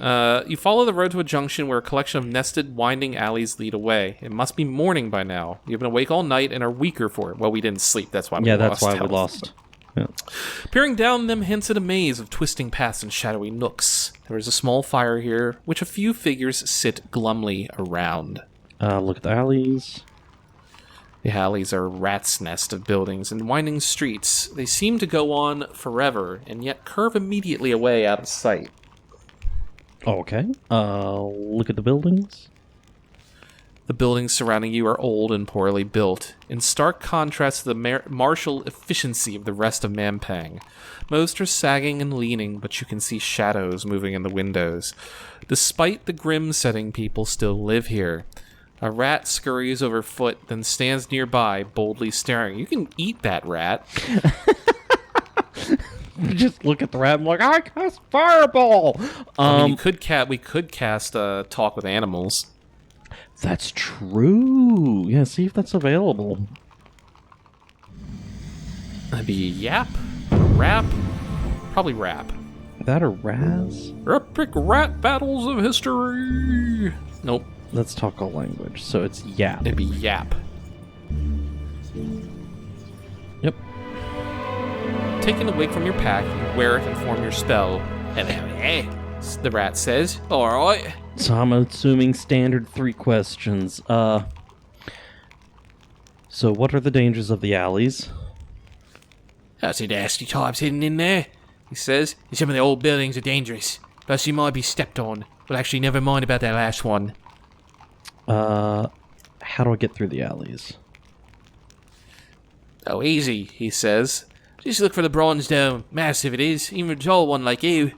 You follow the road to a junction where a collection of nested, winding alleys lead away. It must be morning by now. You've been awake all night and are weaker for it. Well, we didn't sleep. That's why we lost. Yeah, that's why we lost. Yeah. Peering down them hints at a maze of twisting paths and shadowy nooks. There is a small fire here, which a few figures sit glumly around. Look at the alleys. The alleys are a rat's nest of buildings and winding streets. They seem to go on forever, and yet curve immediately away out of sight. Okay. Look at the buildings. The buildings surrounding you are old and poorly built, in stark contrast to the martial efficiency of the rest of Mampang. Most are sagging and leaning, but you can see shadows moving in the windows. Despite the grim setting, people still live here. A rat scurries overfoot, then stands nearby, boldly staring. You can eat that rat. Just look at the rat and I'm like, I cast fireball! I mean, we could cast Talk with Animals. That's true. Yeah, see if that's available. That'd be yap, rap, probably rap. That or Raz? Epic rat battles of history. Nope. Let's talk a language. So it's yap. It'd be yap. Yep. Taking a wig from your pack, you wear it and form your spell. The rat says. Alright. So I'm assuming standard 3 questions. So what are the dangers of the alleys? That's a nasty types hidden in there, he says. Some of the old buildings are dangerous. Plus you might be stepped on. But actually, never mind about that last one. How do I get through the alleys? Oh, easy, he says. Just look for the bronze dome. Massive it is, even a tall one like you.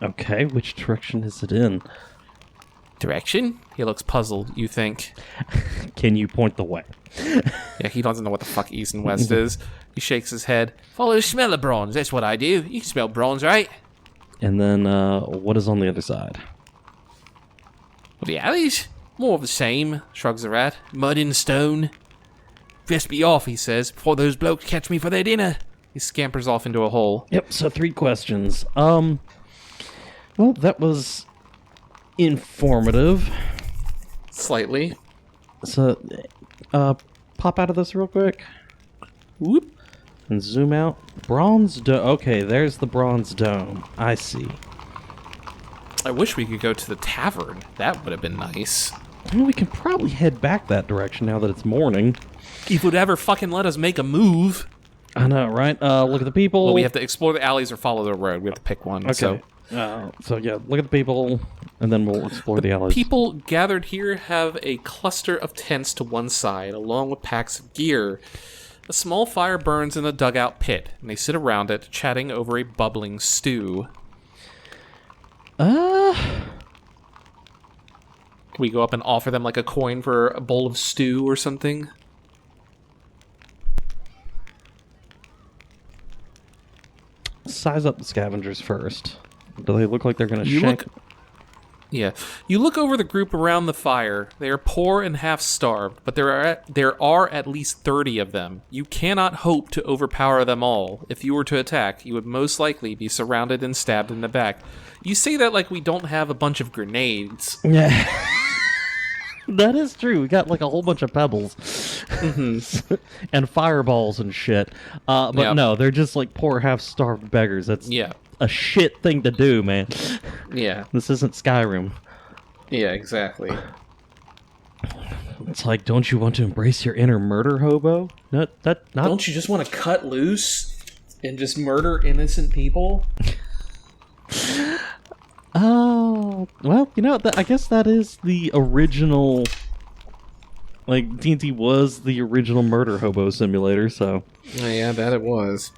Okay, which direction is it in? Direction? He looks puzzled, you think. Can you point the way? Yeah, he doesn't know what the fuck east and west is. He shakes his head. Follow the smell of bronze, that's what I do. You can smell bronze, right? And then, what is on the other side? Well, the alleys? More of the same, shrugs the rat. Mud and stone. Best be off, he says, before those blokes catch me for their dinner. He scampers off into a hole. Yep, so 3 questions. Well, that was informative. Slightly. So, pop out of this real quick. Whoop. And zoom out. Bronze dome. Okay, there's the bronze dome. I see. I wish we could go to the tavern. That would have been nice. I mean, we can probably head back that direction now that it's morning. If it would ever fucking let us make a move. I know, right? Look at the people. Well, we have to explore the alleys or follow the road. We have to pick one. Okay. So Yeah, look at the people, and then we'll explore the alleys. People gathered here have a cluster of tents to one side, along with packs of gear. A small fire burns in the dugout pit, and they sit around it, chatting over a bubbling stew. Can we go up and offer them like a coin for a bowl of stew or something? Size up the scavengers first. Do they look like they're going to shank? Yeah. You look over the group around the fire. They are poor and half-starved, but there are at least 30 of them. You cannot hope to overpower them all. If you were to attack, you would most likely be surrounded and stabbed in the back. You say that like we don't have a bunch of grenades. Yeah. That is true. We got like a whole bunch of pebbles. And fireballs and shit. But yep. No, they're just like poor half-starved beggars. That's a shit thing to do, man. Yeah. This isn't Skyrim. Yeah, exactly. It's like, don't you want to embrace your inner murder hobo? Don't you just want to cut loose and just murder innocent people? Oh, well, you know, I guess that is the original. Like, D&D was the original murder hobo simulator, so. Oh, yeah, I bet it was.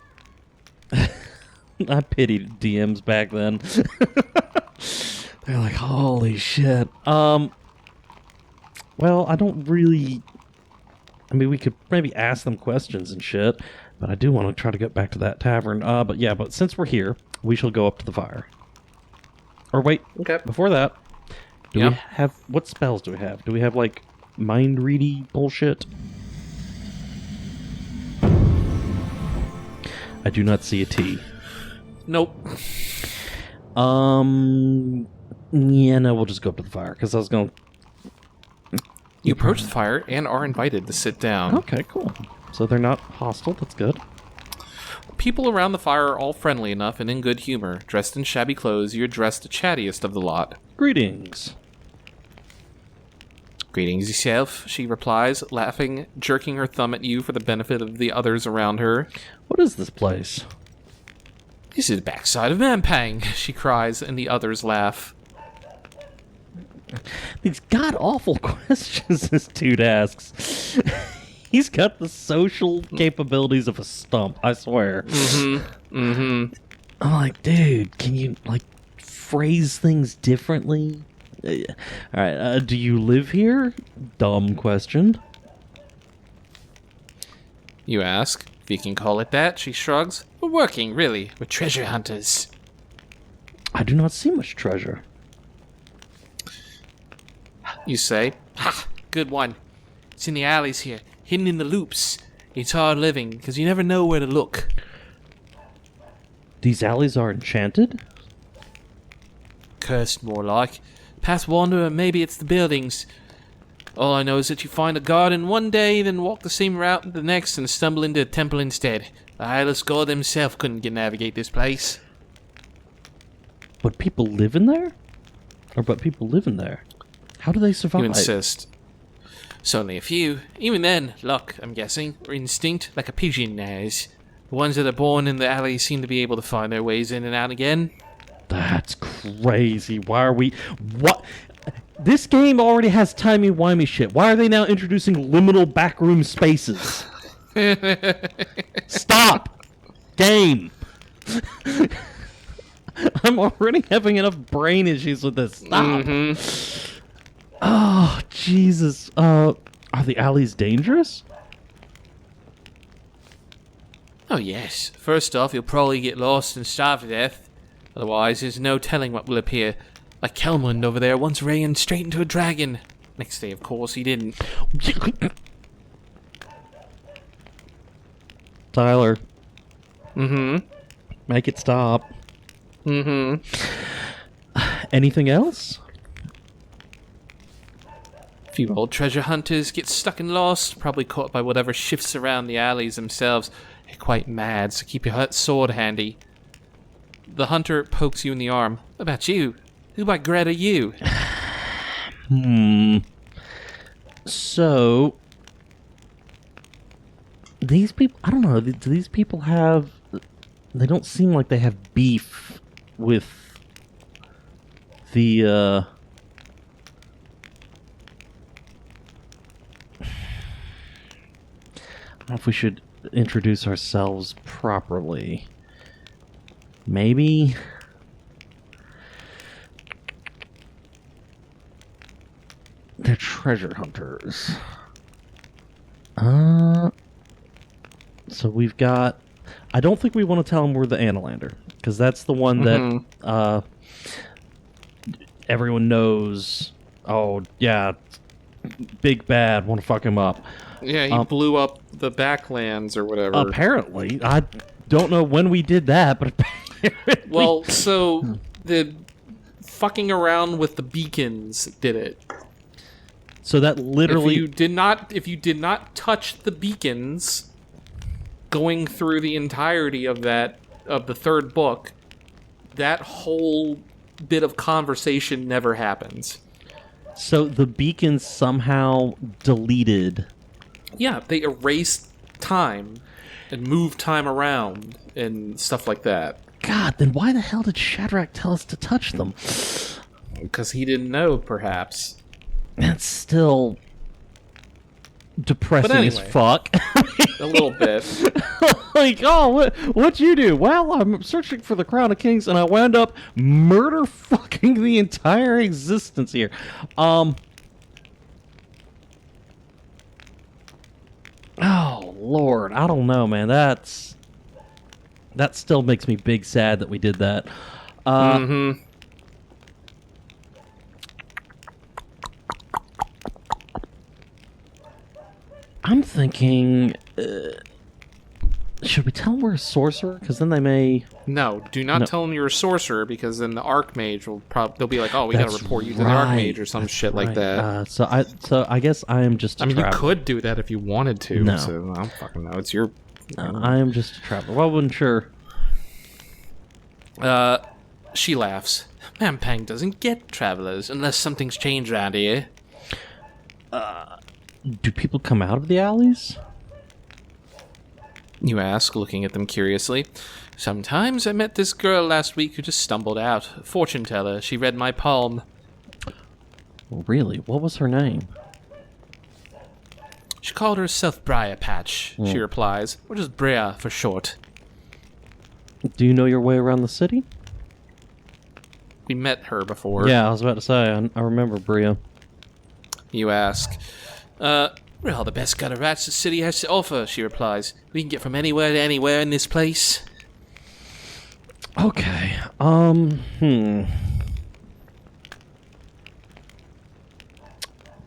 I pitied DMs back then. They're like, holy shit. Well, I don't really. I mean, we could maybe ask them questions and shit, but I do want to try to get back to that tavern. But since we're here, we shall go up to the fire. Or wait, okay. Before that, do we have, what spells do we have? Do we have, like, mind-ready bullshit? I do not see a T. Nope. Yeah, no, we'll just go up to the fire, because I was going to... You approach the fire and are invited to sit down. Okay, cool. So they're not hostile, that's good. People around the fire are all friendly enough and in good humor. Dressed in shabby clothes, you address the chattiest of the lot. Greetings. Greetings yourself, she replies, laughing, jerking her thumb at you for the benefit of the others around her. What is this place? This is the backside of Mampang, she cries, and the others laugh. These god-awful questions this dude asks. He's got the social capabilities of a stump, I swear. I'm like, dude, can you, like, phrase things differently? Alright, do you live here? Dumb question. You ask. If you can call it that, she shrugs. We're working, really. We're treasure hunters. I do not see much treasure. You say. Ha! Good one. It's in the alleys here, hidden in the loops. It's hard living, because you never know where to look. These alleys are enchanted? Cursed, more like. Past Wanderer, maybe it's the buildings. All I know is that you find a garden one day, then walk the same route the next, and stumble into a temple instead. The eyeless god himself couldn't navigate this place. But people live in there? Or but people live in there? How do they survive? You insist. It's only a few. Even then, luck, I'm guessing, or instinct, like a pigeon has. The ones that are born in the alley seem to be able to find their ways in and out again. That's crazy. Why are we... What? This game already has timey-wimey shit. Why are they now introducing liminal backroom spaces? Stop! Game! I'm already having enough brain issues with this. Stop! Oh, Jesus. Are the alleys dangerous? Oh yes. First off, you'll probably get lost and starve to death. Otherwise, there's no telling what will appear. Like Kelmund over there once ran straight into a dragon. Next day, of course, he didn't. Tyler. Make it stop. Anything else? A few old treasure hunters get stuck and lost, probably caught by whatever shifts around the alleys themselves. They're quite mad, so keep your sword handy. The hunter pokes you in the arm. What about you? Who by Gret are you? So, these people, I don't know, do these people have, they don't seem like they have beef with the, I don't know if we should introduce ourselves properly. Maybe... They're treasure hunters. So we've got... I don't think we want to tell them we're the Analander, because that's the one that everyone knows. Oh, yeah, big bad, want to fuck him up. Yeah, he blew up the Backlands or whatever. Apparently. I don't know when we did that, but apparently... Well, so the fucking around with the beacons did it. So that literally... If you did not touch the beacons going through the entirety of the third book, that whole bit of conversation never happens. So the beacons somehow deleted... Yeah, they erased time and moved time around and stuff like that. God, then why the hell did Shadrach tell us to touch them? Because he didn't know, perhaps. That's still depressing as fuck. A little bit. Like, oh, what'd you do? Well, I'm searching for the Crown of Kings, and I wound up murder fucking the entire existence here. Oh, Lord, I don't know, man. That still makes me big sad that we did that. I'm thinking... Should we tell them we're a sorcerer? Because then they may... No, do not tell them you're a sorcerer, because then the Archmage will they'll be like, oh, we gotta report you to the Archmage or some shit like that. So I guess I am just a traveler. You could do that if you wanted to. No. So I don't fucking know. It's your... I am just a traveler. Well, I wasn't sure. She laughs. Mampang doesn't get travelers unless something's changed around here. Do people come out of the alleys? You ask, looking at them curiously. Sometimes. I met this girl last week who just stumbled out. Fortune teller. She read my palm. Really? What was her name? She called herself Briar Patch, she replies, or just Briar for short. Do you know your way around the city? We met her before. Yeah, I was about to say, I remember Bria. You ask. We're all the best gutter rats the city has to offer, she replies. We can get from anywhere to anywhere in this place. Okay,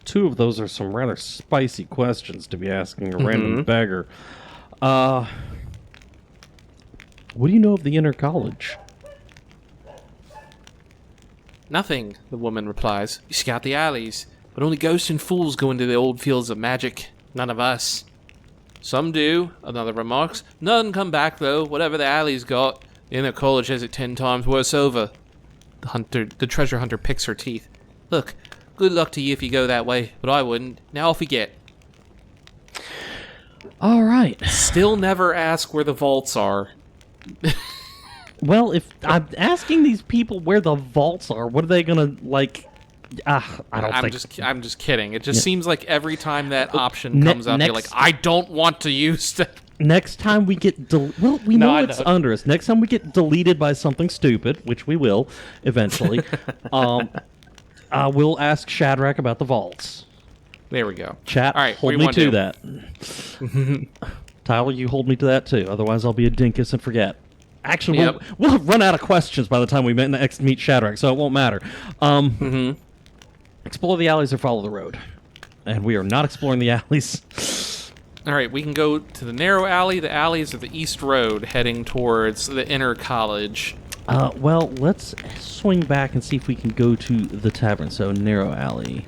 Two of those are some rather spicy questions to be asking a random beggar. What do you know of the inner college? Nothing, the woman replies. We scout the alleys, but only ghosts and fools go into the old fields of magic. None of us. Some do, another remarks. None come back, though, whatever the alley's got. The inner college has it 10 times worse over. The treasure hunter picks her teeth. Look, good luck to you if you go that way, but I wouldn't. Now off we get. All right. Still never ask where the vaults are. Well, if I'm asking these people where the vaults are, what are they gonna like? I'm just kidding. It just seems like every time that option comes up, you're like, I don't want to use that. Next time we get we know it's under us. Next time we get deleted by something stupid, which we will eventually, we'll ask Shadrach about the vaults. There we go. Chat, all right, hold me to that. Tyler, you hold me to that too. Otherwise, I'll be a dinkus and forget. Actually, we'll have run out of questions by the time we next meet Shadrach, so it won't matter. Explore the alleys or follow the road. And we are not exploring the alleys. All right, we can go to the narrow alley. The alleys are the east road, heading towards the inner college. Well, let's swing back and see if we can go to the tavern. So, narrow alley.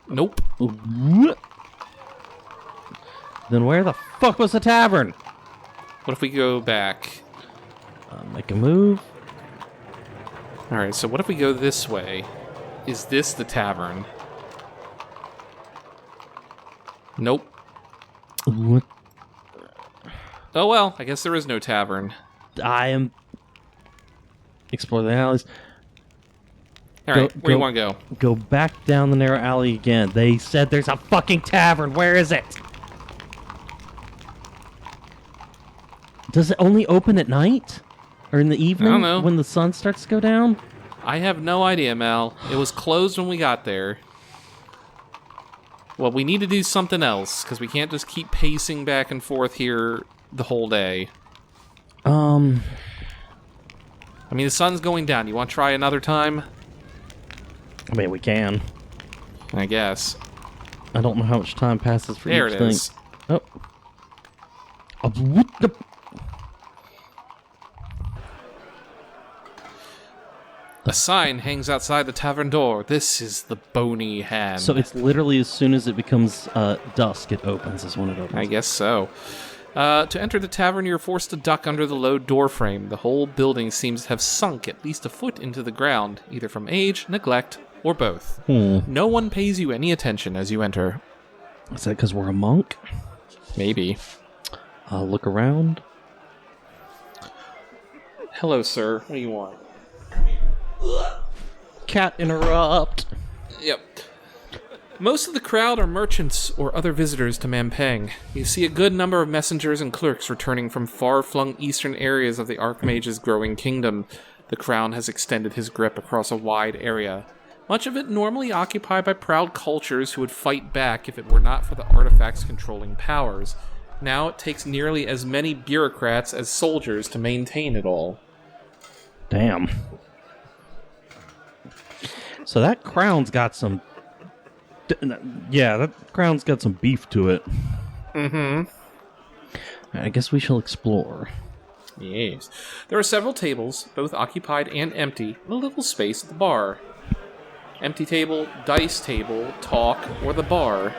Nope. Then where the fuck was the tavern? What if we go back? Make a move. All right, so what if we go this way? Is this the tavern? Nope. What? Oh well, I guess there is no tavern. I am... Explore the alleys. All right, where do you want to go? Go back down the narrow alley again. They said there's a fucking tavern. Where is it? Does it only open at night? Or in the evening? I don't know. When the sun starts to go down? I have no idea, Mal. It was closed when we got there. Well, we need to do something else, because we can't just keep pacing back and forth here the whole day. I mean, the sun's going down. You want to try another time? I mean, we can. I guess. I don't know how much time passes for there each it thing. is. Oh. What the... A sign hangs outside the tavern door. This is the Bony Hand. So it's literally as soon as it becomes dusk, it opens, is when it opens. I guess so. To enter the tavern, you're forced to duck under the low doorframe. The whole building seems to have sunk at least a foot into the ground, either from age, neglect, or both. No one pays you any attention as you enter. Is that because we're a monk? Maybe. Look around. Hello, sir. What do you want? Cat interrupt. Yep. Most of the crowd are merchants or other visitors to Mampang. You see a good number of messengers and clerks returning from far-flung eastern areas of the Archmage's growing kingdom. The crown has extended his grip across a wide area, much of it normally occupied by proud cultures who would fight back if it were not for the artifact's controlling powers. Now it takes nearly as many bureaucrats as soldiers to maintain it all. Damn. So that crown's got some Yeah, that crown's got some beef to it. Mm-hmm. I guess we shall explore. Yes. There are several tables, both occupied and empty, and a little space at the bar. Empty table, dice table, talk, or the bar.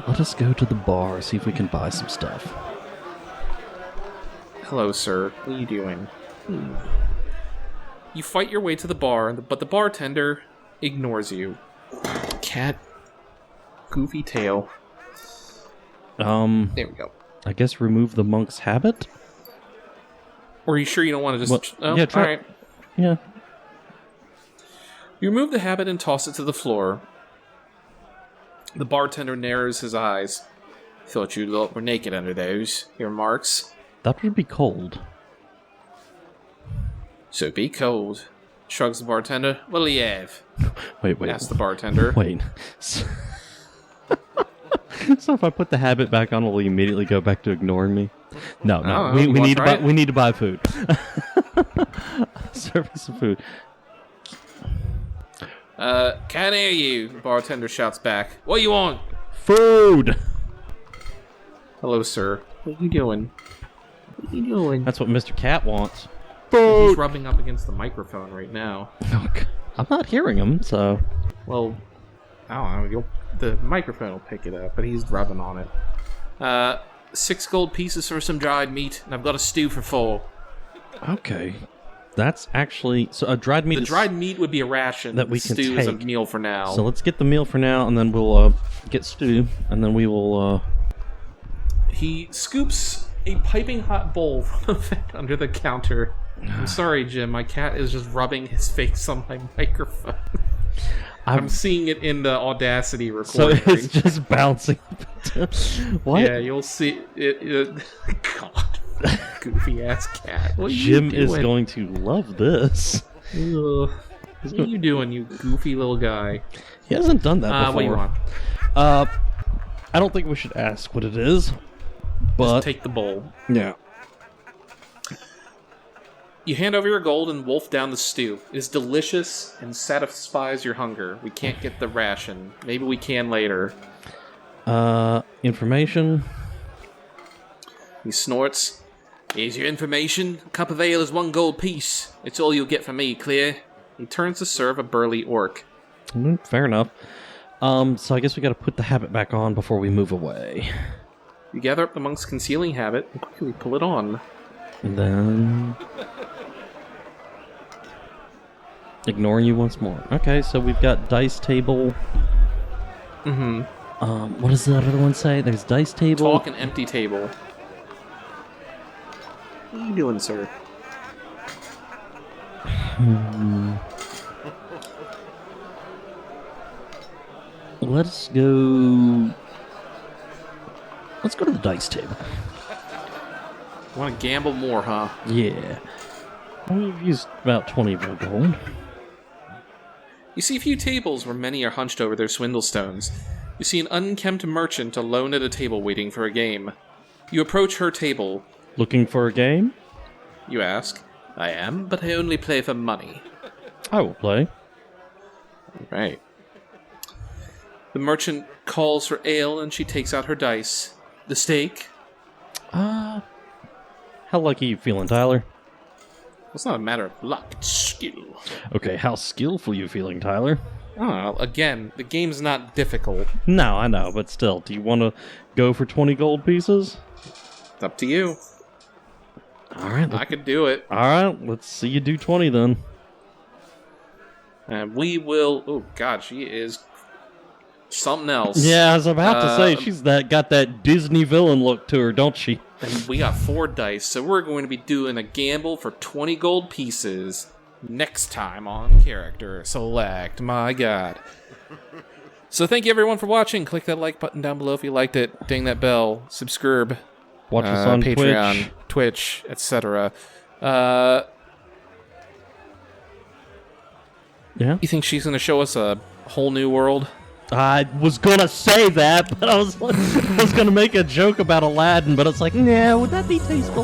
Let us go to the bar, see if we can buy some stuff. Hello, sir. What are you doing? You fight your way to the bar, but the bartender ignores you. Cat. Goofy tail. There we go. I guess remove the monk's habit? Or are you sure you don't want to just... Well, yeah, try... Alright. Yeah. You remove the habit and toss it to the floor. The bartender narrows his eyes. Thought you lot were naked under those, he remarks. That would be cold. So be cold, shrugs the bartender. What'll you have? Wait. Asks the bartender. Wait. So if I put the habit back on, will he immediately go back to ignoring me? No. We need to buy food. Serve me some food. Can't hear you, the bartender shouts back. What you want? Food! Hello, sir. What are you doing? What are you doing? That's what Mr. Cat wants. Food! He's rubbing up against the microphone right now. I'm not hearing him, so... Well, I don't know. The microphone will pick it up, but he's rubbing on it. 6 gold pieces for some dried meat, and I've got a stew for 4. Okay. That's actually... So a dried meat The dried meat would be a ration. that we can stew is a take. meal for now. So let's get the meal for now, and then we'll get stew, and then we will... He scoops a piping hot bowl from the vent under the counter. I'm sorry, Jim. My cat is just rubbing his face on my microphone. I'm seeing it in the Audacity recording. So it's just bouncing. What? Yeah, you'll see it. God, goofy ass cat. What are Jim you is doing? going to love this. Ugh. What are you doing, you goofy little guy? He hasn't done that before. What do you want? I don't think we should ask what it is, but Just take the bowl. yeah. You hand over your gold and wolf down the stew. It is delicious and satisfies your hunger. We can't get the ration. Maybe we can later. Information. He snorts. Here's your information. A cup of ale is 1 gold piece. It's all you'll get from me, clear? He turns to serve a burly orc. Fair enough. So I guess we gotta put the habit back on before we move away. You gather up the monk's concealing habit and quickly pull it on. And then... ignoring you once more. Okay, so we've got dice table. Mm-hmm. What does the other one say? There's dice table. Talk and empty table. What are you doing, sir? Let's go... Let's go to the dice table. Want to gamble more, huh? Yeah. We've used about 20 of our gold. You see a few tables where many are hunched over their swindle stones. You see an unkempt merchant alone at a table waiting for a game. You approach her table. Looking for a game? You ask. I am, but I only play for money. I will play. Right. The merchant calls for ale and she takes out her dice. The stake? How lucky you feeling, Tyler? It's not a matter of luck, it's skill. Okay, how skillful you feeling, Tyler? Oh, again, the game's not difficult. No, I know, but still, do you want to go for 20 gold pieces? It's up to you. Alright. I could do it. Alright, let's see you do 20 then. And we will... Oh, God, she is something else. Yeah, I was about to say, she's got that Disney villain look to her, don't she? And we got 4 dice, so we're going to be doing a gamble for 20 gold pieces next time on Character Select. My God. So thank you everyone for watching. Click that like button down below if you liked it. Ding that bell. Subscribe. Watch us on Patreon, Twitch, etc. Yeah? You think she's going to show us a whole new world? I was gonna say that, but I was gonna make a joke about Aladdin, but it's like, nah, would that be tasteful?